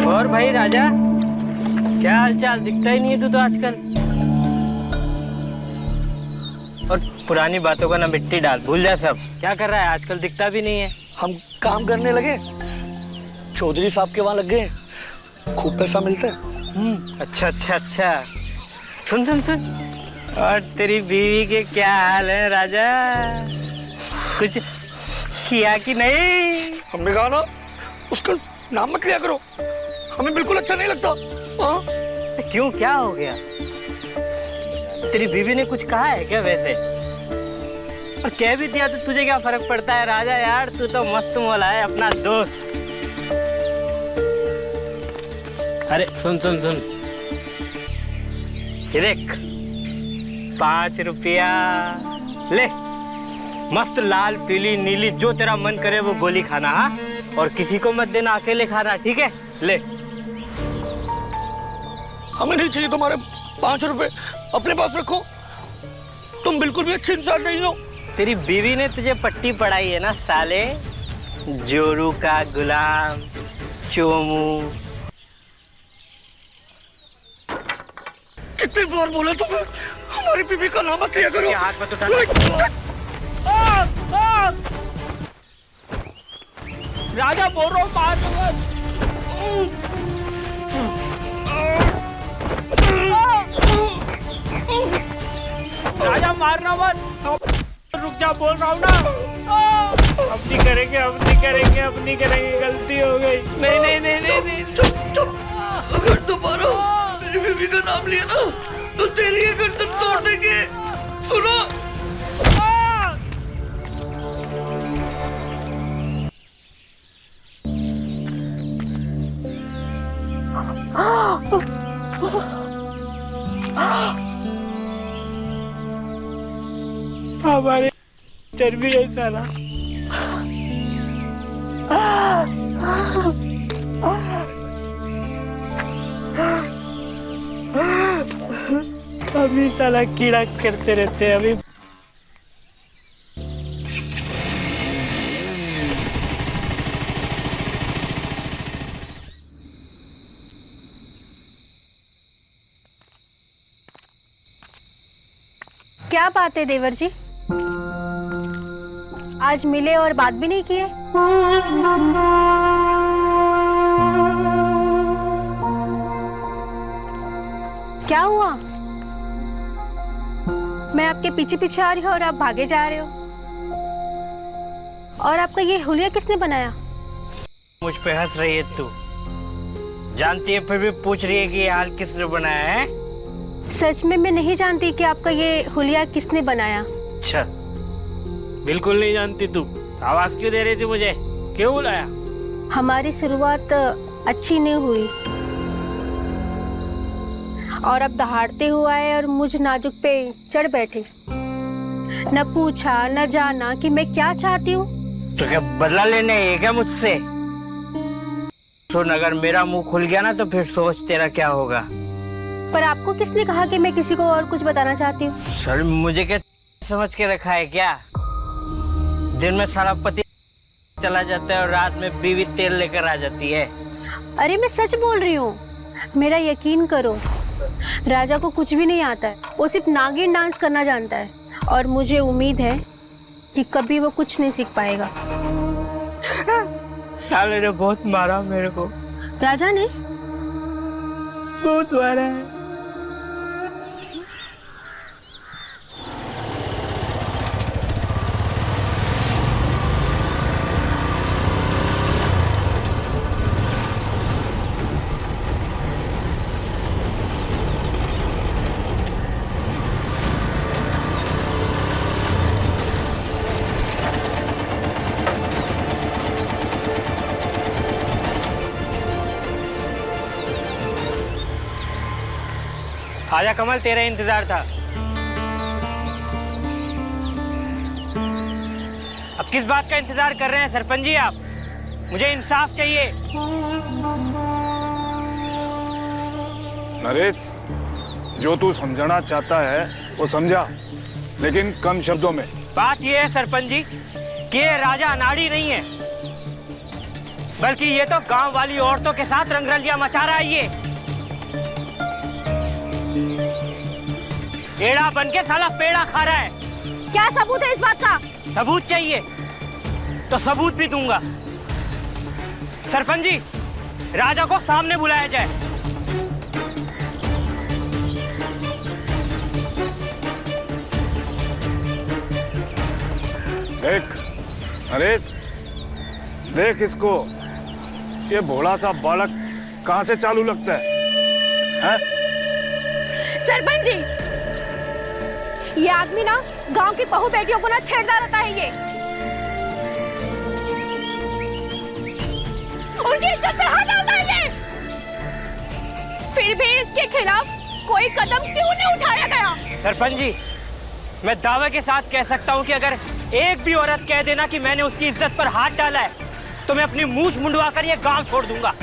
और भाई राजा, क्या हाल चाल? दिखता ही नहीं है तू तो आजकल। और पुरानी बातों का ना मिट्टी डाल, भूल जा सब। क्या कर रहा है आजकल? दिखता भी नहीं है। हम काम करने लगे, चौधरी साहब के वहाँ लग गए, खूब पैसा मिलता है। अच्छा अच्छा अच्छा। सुन सुन सुन, और तेरी बीवी के क्या हाल है राजा? कुछ किया कि नहीं? हमने कहा ना उसका नाम मत लिया करो, हमें बिल्कुल अच्छा नहीं लगता। हाँ? क्यों, क्या हो गया? तेरी बीवी ने कुछ कहा है क्या वैसे? और कह भी दिया तो तुझे क्या फर्क पड़ता है राजा? यार तू तो मस्त मौला है, अपना दोस्त। अरे सुन सुन सुन, ये देख 5 रुपया ले, मस्त लाल पीली नीली जो तेरा मन करे वो गोली खाना। हाँ, और किसी को मत देना, अकेले खाना, ठीक है? ले। हमें नहीं चाहिए तुम्हारे 5 रुपए, अपने पास रखो। तुम बिल्कुल भी अच्छे इंसान नहीं हो। तेरी बीवी ने तुझे पट्टी पढ़ाई है ना साले, जोरू का गुलाम, चोमू। कितनी बार बोला तुम्हें हमारी बीवी का नाम मत लिया करो। हाथ मत उठा। राजा बोल रहा हूँ, मार राजा, मारना मत। रुक जा, बोल रहा हूँ ना। अब नहीं करेंगे, अब नहीं करेंगे, अब नहीं करेंगे, गलती हो गई। नहीं नहीं नहीं नहीं नहीं। चुप चुप। अगर दोबारा मेरी बीवी का नाम लिया ना तो तेरी ये गर्दन तोड़ देंगे। सुनो। हमारे चर्बी है साला। अभी साला कीड़ा करते रहते हैं अभी। क्या बात है देवर जी, आज मिले और बात भी नहीं किए? क्या हुआ? मैं आपके पीछे पीछे आ रही हूँ और आप भागे जा रहे हो। और आपका ये हुलिया किसने बनाया? मुझ पे हंस रही है तू, जानती है फिर भी पूछ रही है कि ये हाल किसने बनाया है? सच में मैं नहीं जानती कि आपका ये हुलिया किसने बनाया। अच्छा, बिल्कुल नहीं जानती तू? आवाज क्यों दे रही थी मुझे, क्यों बुलाया? हमारी शुरुआत अच्छी नहीं हुई और अब दहाड़ते हुए आए और मुझ नाजुक पे चढ़ बैठे। न पूछा न जाना कि मैं क्या चाहती हूँ। तो क्या बदला लेने है क्या मुझसे? सुन, अगर मेरा मुंह खुल गया ना तो फिर सोच तेरा क्या होगा। पर आपको किसने कहा कि मैं किसी को और कुछ बताना चाहती हूँ? सर, मुझे क्या समझ के रखा है क्या? दिन में सारा पति चला जाता है और रात में बीवी तेल लेकर आ जाती है। अरे मैं सच बोल रही हूँ, मेरा यकीन करो। राजा को कुछ भी नहीं आता है, वो सिर्फ नागिन डांस करना जानता है और मुझे उम्मीद है कि कभी वो कुछ नहीं सीख पाएगा। साले ने बहुत मारा मेरे को। राजा ने बहुत मारा है। आजा कमल, तेरा इंतजार था। अब किस बात का इंतजार कर रहे हैं सरपंच जी आप? मुझे इंसाफ चाहिए। नरेश, जो तू समझाना चाहता है वो समझा, लेकिन कम शब्दों में। बात यह है सरपंच जी कि ये राजा अनाड़ी नहीं है, बल्कि ये तो गांव वाली औरतों के साथ रंगरलिया मचा रहा है। ये पेड़ा बन के साला पेड़ा खा रहा है। क्या सबूत है इस बात का? सबूत चाहिए तो सबूत भी दूंगा। सरपंच जी, राजा को सामने बुलाया जाए। देख नरेश, देख इसको, ये भोला सा बालक कहां से चालू लगता है? सरपंच जी, ये आदमी ना गांव की बहू बेटियों को ना छेड़ता रहता है। ये उनकी इज्जत पे हाथ डालता है ये। फिर भी इसके खिलाफ कोई कदम क्यों नहीं उठाया गया? सरपंच जी, मैं दावे के साथ कह सकता हूं कि अगर एक भी औरत कह देना कि मैंने उसकी इज्जत पर हाथ डाला है तो मैं अपनी मूंछ मुंडवा कर ये गांव छोड़ दूंगा।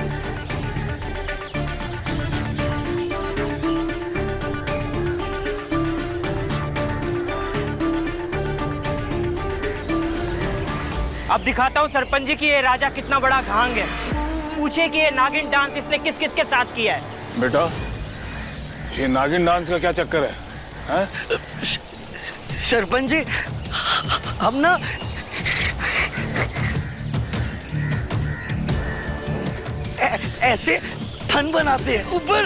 अब दिखाता हूं सरपंच जी कि ये राजा कितना बड़ा घांग है। पूछे कि ये नागिन डांस इसने किस किस के साथ किया है। बेटा, ये नागिन डांस का क्या चक्कर है? सरपंच जी, हम ना ऐसे फन बनाते हैं ऊपर।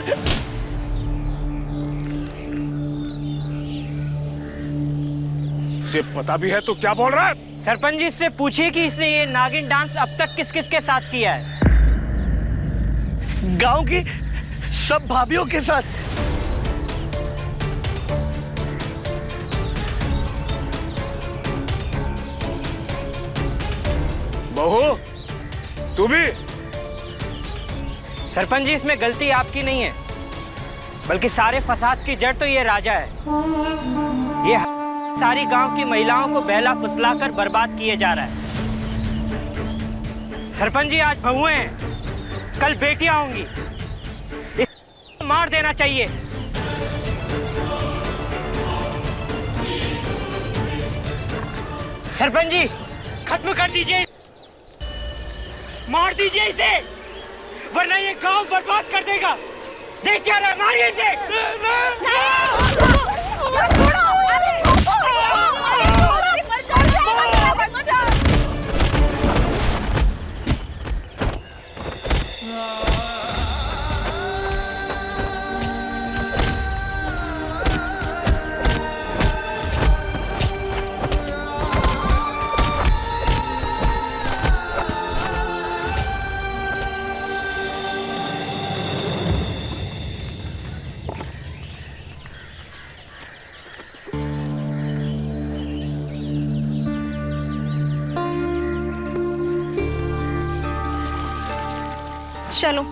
तुझे पता भी है तो क्या बोल रहा है? सरपंच जी, इससे पूछिए कि इसने ये नागिन डांस अब तक किस किस के साथ किया है। गांव की सब भाभियों के साथ। बहू तू भी। सरपंच जी, इसमें गलती आपकी नहीं है, बल्कि सारे फसाद की जड़ तो ये राजा है। ये सारी गांव की महिलाओं को बहला फुसलाकर बर्बाद किए जा रहा है। सरपंच जी, आज बहुएं हैं, कल बेटियां होंगी, इसे मार देना चाहिए। सरपंच जी, खत्म कर दीजिए, मार दीजिए इसे, वरना ये गांव बर्बाद कर देगा। देख क्या रहा, मारिए इसे। चलो।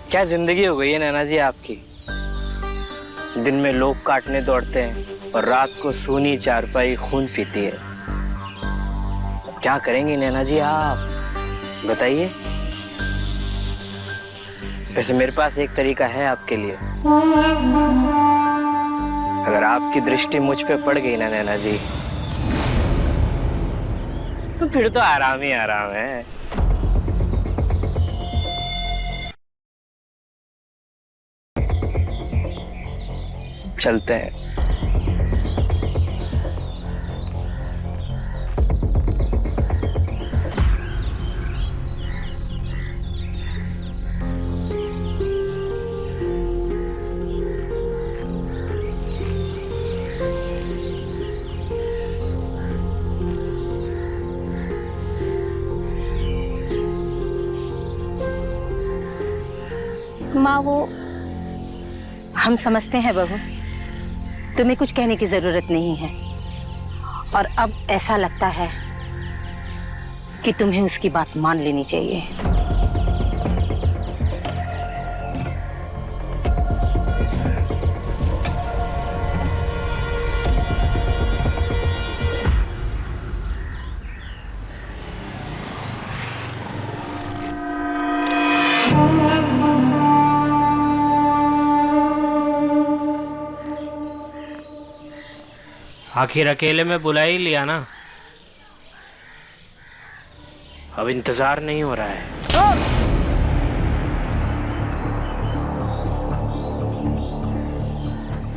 क्या जिंदगी हो गई है नैना जी आपकी। दिन में लोग काटने दौड़ते हैं और रात को सूनी चारपाई खून पीती है। क्या करेंगी नैना जी आप, बताइए। वैसे मेरे पास एक तरीका है आपके लिए। अगर आपकी दृष्टि मुझ पे पड़ गई ना नैना जी, तो फिर तो आराम ही आराम है। चलते हैं। माँ, वो हम समझते हैं बहू, तुम्हें कुछ कहने की जरूरत नहीं है। और अब ऐसा लगता है कि तुम्हें उसकी बात मान लेनी चाहिए। आखिर अकेले में बुला ही लिया ना, अब इंतजार नहीं हो रहा है।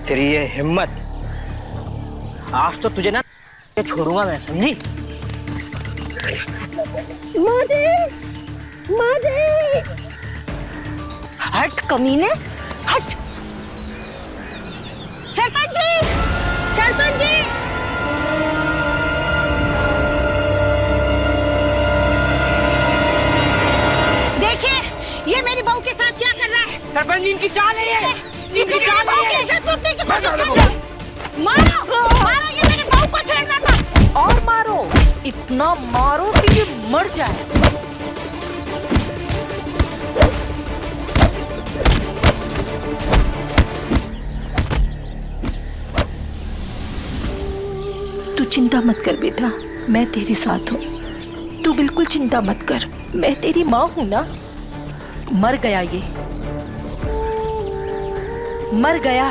तेरी ये हिम्मत, आज तो तुझे ना छोड़ूंगा मैं, समझी। माँ जी, माँ जी। हट कमीने, हट। सरपंच जी, सरपंच जी। देखिए, ये मेरी बहू के साथ क्या कर रहा है। सरपंच जी, इनकी चाल है ये। इसने मेरी बहू की इज्जत लूटने की कोशिश कर रहा है। मारो, मारो, ये मेरी बहू को छेड़ना था। और मारो, इतना मारो कि ये मर जाए। तू चिंता मत कर बेटा, मैं तेरे साथ हूँ। तू बिल्कुल चिंता मत कर, मैं तेरी माँ हूँ ना। मर गया ये, मर गया।